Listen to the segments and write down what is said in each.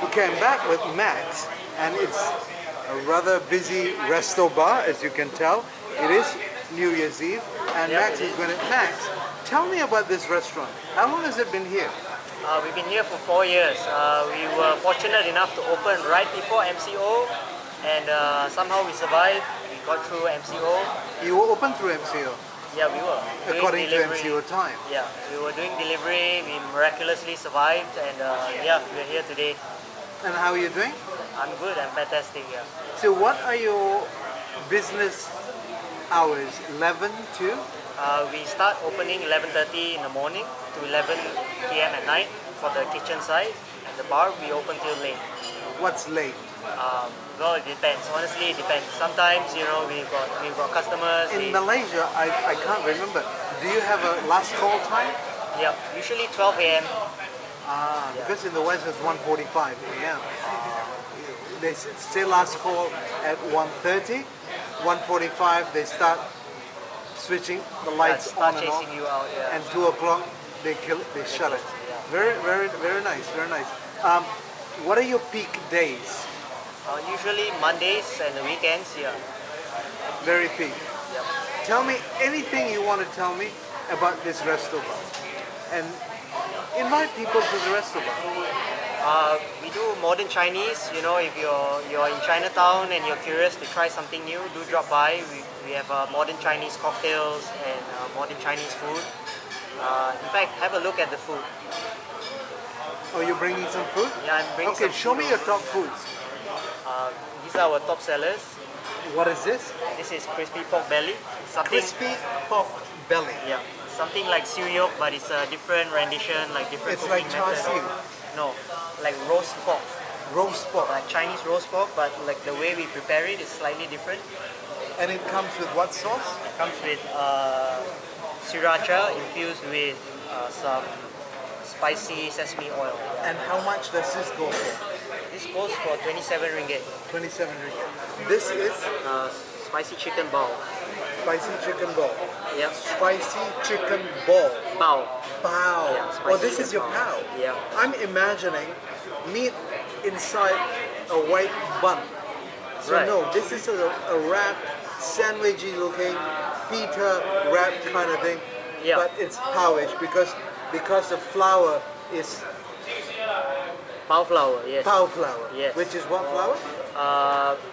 Okay, I'm back with Max, and it's a rather busy resto bar, as you can tell. It is New Year's Eve, and Yep, Max is going to... Max, tell me about this restaurant. How long has it been here? We've been here for 4 years. We were fortunate enough to open right before MCO, and somehow we survived. We got through MCO. You were open through MCO? Yeah, we were. According to MCO time? Yeah, we were doing delivery. We miraculously survived, and yeah, we're here today. And how are you doing? I'm good. I'm fantastic. Yeah. So what are your business hours? 11 to? We start opening 11:30 in the morning to 11 p.m. at night for the kitchen side. And the bar we open till late. What's late? Well, it depends. Honestly, it depends. Sometimes, you know, we've got customers. In Malaysia, I can't remember. Do you have a last call time? Yeah, usually 12 a.m. Ah, yeah. Because in the West it's 1:45 a.m. They say last call at 1:30. 1:45 they start switching the lights on and off. You out, yeah. And 2 o'clock they shut it. Yeah. Very nice, very nice. What are your peak days? Usually Mondays and the weekends, yeah. Very peak. Yep. Tell me anything you want to tell me about this restaurant, and invite people to the restaurant. We do modern Chinese. You know, if you're in Chinatown and you're curious to try something new, do drop by. We have modern Chinese cocktails and modern Chinese food. In fact, have a look at the food. Oh, you're bringing some food? Yeah, I'm bringing some food. Okay, show me your top foods. These are our top sellers. What is this? This is crispy pork belly. Something, crispy pork belly. Yeah, something like siu yok, but it's a different rendition, like different. It's like char siu. No, like roast pork. Roast pork. Like Chinese roast pork, but like the way we prepare it is slightly different. And it comes with what sauce? It comes with sriracha infused with some spicy sesame oil. And how much does this go for? This goes for 27 ringgit. 27 ringgit. This is? Spicy chicken ball. Spicy chicken ball. Yeah. Spicy chicken ball. Bao. Bao. Yeah, oh, this is your bao. Yeah. I'm imagining meat inside a white bun. So right. No, this is a wrap, sandwichy looking, pita wrap kind of thing. Yeah. But it's bao-ish because the flour is Bao flour, yes. bao flour. Yes. Which is what flour?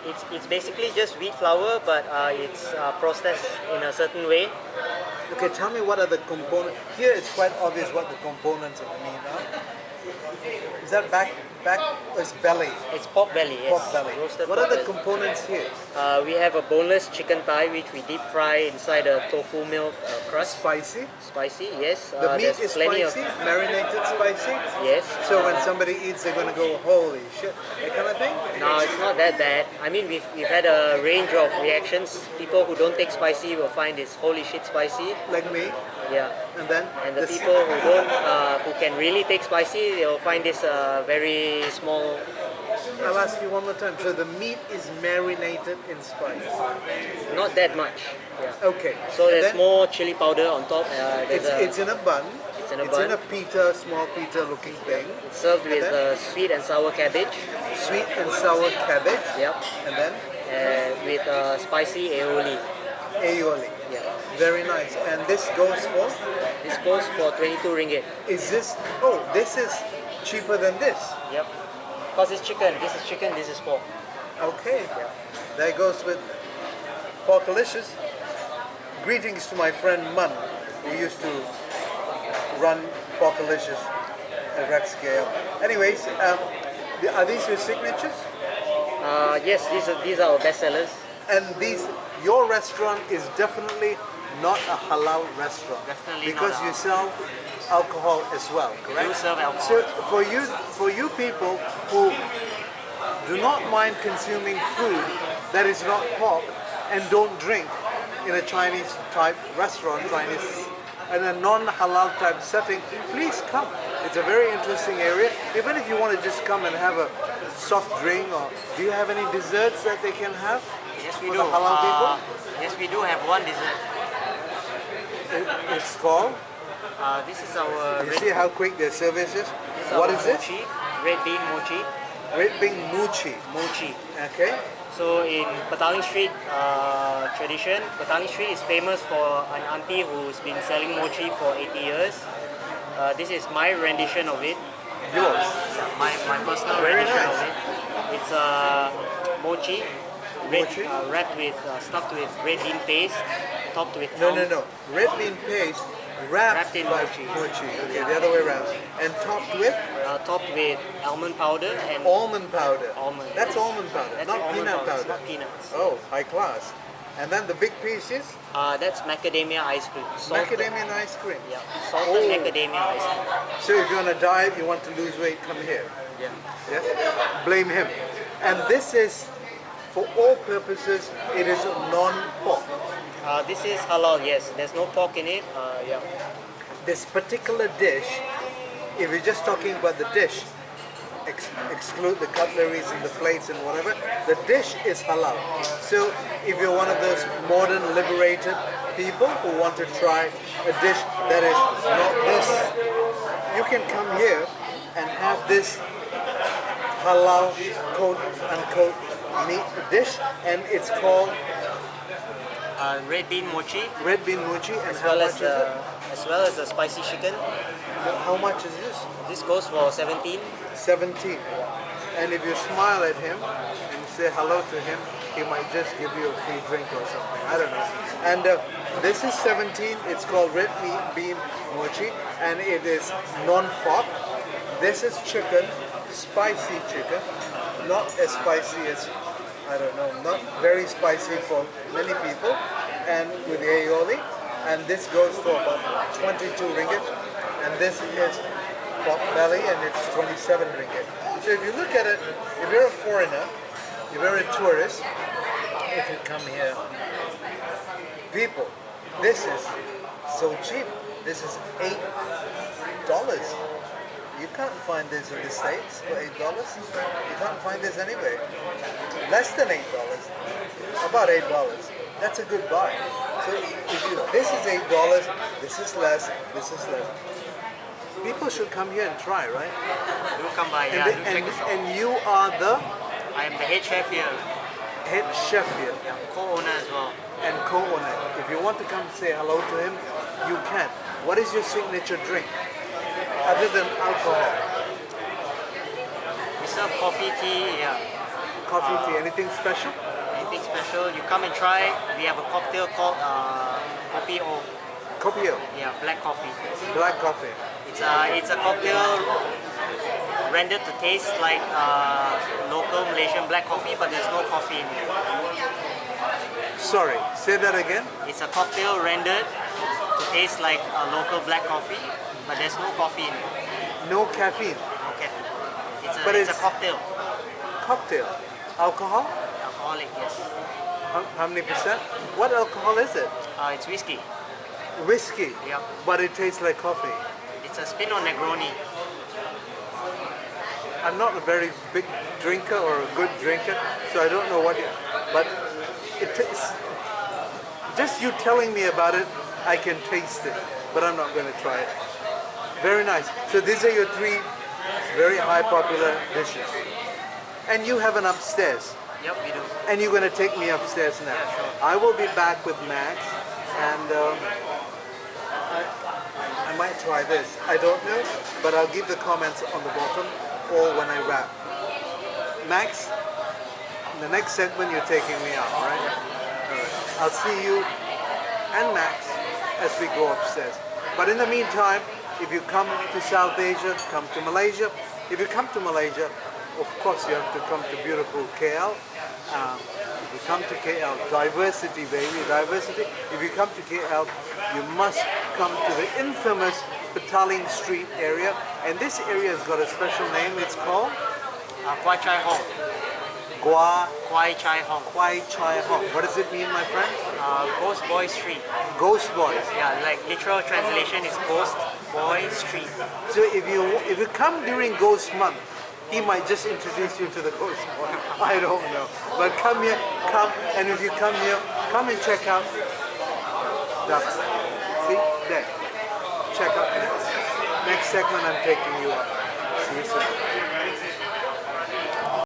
It's basically just wheat flour, but it's processed in a certain way. Okay, tell me what are the components. Here it's quite obvious what the components of the meat are. Is that back is belly? It's pork belly, yes. Pork belly. Roasted What are the belly. components here? We have a boneless chicken thigh, which we deep fry inside a tofu milk crust. Spicy? Spicy, yes. The meat is spicy, marinated spicy? Yes. So when somebody eats, they're going to go, holy shit, that kind of thing? No, it's not that bad. I mean, we've had a range of reactions. People who don't take spicy will find it's holy shit spicy. Like me? Yeah. And then? And the people who don't, who can really take spicy, they'll find this very small. I'll ask you one more time. So the meat is marinated in spice? Not that much. Yeah. Okay. So there's more chili powder on top. It's in a bun. It's in a It's bun. in a pita, small pita looking thing. It's served with sweet and sour cabbage. Sweet and sour cabbage. Yep. And then? With spicy aioli. Aioli. Yeah. Very nice. And this goes for? This goes for 22 ringgit. Is this? Oh, this is cheaper than this. Yep. Because it's chicken. This is chicken. This is pork. Okay. Yeah. There goes with Porkalicious. Greetings to my friend Mun, who used to run Porkalicious at Rex Scale. Anyways, are these your signatures? Yes, these are our best sellers. And your restaurant is definitely not a halal restaurant. Definitely because not. You sell alcohol as well, correct? We do serve alcohol. So for you people who do not mind consuming food that is not pork and don't drink in a Chinese type restaurant, in a non-halal type setting, please come. It's a very interesting area. Even if you want to just come and have a soft drink, or do you have any desserts that they can have? Yes, we for do. The halal people? Yes, we do have one dessert. It's called? This is our. You see how quick their service is? This What is it? Mochi, red bean mochi. Red bean mochi. mochi. Okay. So in Petaling Street tradition, Petaling Street is famous for an auntie who's been selling mochi for 80 years. This is my rendition of it. Yours. My personal Very rendition nice. of it. It's mochi, Mochi? wrapped with, stuffed with red bean paste, topped with No. Red bean paste wrapped in by mochi. mochi. Okay, the other way around. And topped with almond powder and almond powder. Almond. That's almond powder, That's not almond peanut powder. not peanuts. Oh, high class. And then the big piece is That's macadamia ice cream. macadamia ice cream. Yeah, salted Oh. macadamia ice cream. So if you're on a diet, you want to lose weight, come here. Yeah. Yes? Blame him. And this is, for all purposes, it is non-pork. This is halal. Yes, there's no pork in it. Yeah. This particular dish, if you're just talking about the dish, exclude the cutleries and the plates and whatever, the dish is halal. So if you're one of those modern liberated people who want to try a dish that is not this, you can come here and have this halal quote unquote meat dish, and it's called Red bean mochi, red bean mochi. And as how well much as is it? as well as the spicy chicken. How much is this? This goes for 17. 17. And if you smile at him and say hello to him, he might just give you a free drink or something. I don't know. And this is 17. It's called red bean mochi, and it is non-pork. This is chicken, spicy chicken, not as spicy as, I don't know, not very spicy for many people, and with the aioli. And this goes for about 22 ringgit, and this is pork belly, and it's 27 ringgit. So if you look at it, if you're a foreigner, if you're a tourist, if you come here, people, this is so cheap. This is $8. You can't find this in the States for $8. You can't find this anywhere. Less than $8. About $8. That's a good buy. So this is $8, this is less, this is less. People should come here and try, right? Do come by. And, Yeah, do check and, us out. and you are the I am the head chef here. head chef here Yeah, co-owner as well. and co-owner. If you want to come say hello to him, you can. What is your signature drink other than alcohol? We serve coffee, tea. Yeah. Coffee, tea, anything special? Anything special? You come and try. We have a cocktail called kopi o. Coffee, Yeah, black coffee. black coffee. It's a cocktail rendered to taste like local Malaysian black coffee, but there's no coffee in it. Sorry, say that again. It's a cocktail rendered to taste like a local black coffee, but there's no coffee in it. No caffeine. Okay. But It's a it's- cocktail. Cocktail. Alcohol? Alcoholic, yes. How many percent? What alcohol is it? It's whiskey. Whiskey. Yep. But it tastes like coffee. It's a spin on Negroni. I'm not a very big drinker or a good drinker, so I don't know what it, but it tastes, just you telling me about it, I can taste it, but I'm not going to try it. Very nice. So these are your three very high popular dishes. And you have an upstairs. Yep, we do. And you're going to take me upstairs now. Yeah, sure. I will be back with Max, and I might try this. I don't know, but I'll give the comments on the bottom or when I wrap. Max, the next segment you're taking me out, right? All right. I'll see you and Max as we go upstairs. But in the meantime, if you come to South Asia, come to Malaysia. If you come to Malaysia, of course you have to come to beautiful KL. If you come to KL, diversity baby, diversity. If you come to KL, you must come to the infamous Petaling Street area. And this area has got a special name. It's called Kwai Chai Hong. Kwai Chai Hong. Kwai Chai Hong. What does it mean, my friend? Ghost Boy Street. Ghost Boys. Yeah, like literal translation is Ghost Boy Street. So if you come during Ghost Month, he might just introduce you to the Ghost Boy. I don't know. But come here, and if you come here, come and check out that. See, there. Check out next. Next segment I'm taking you up. See you soon.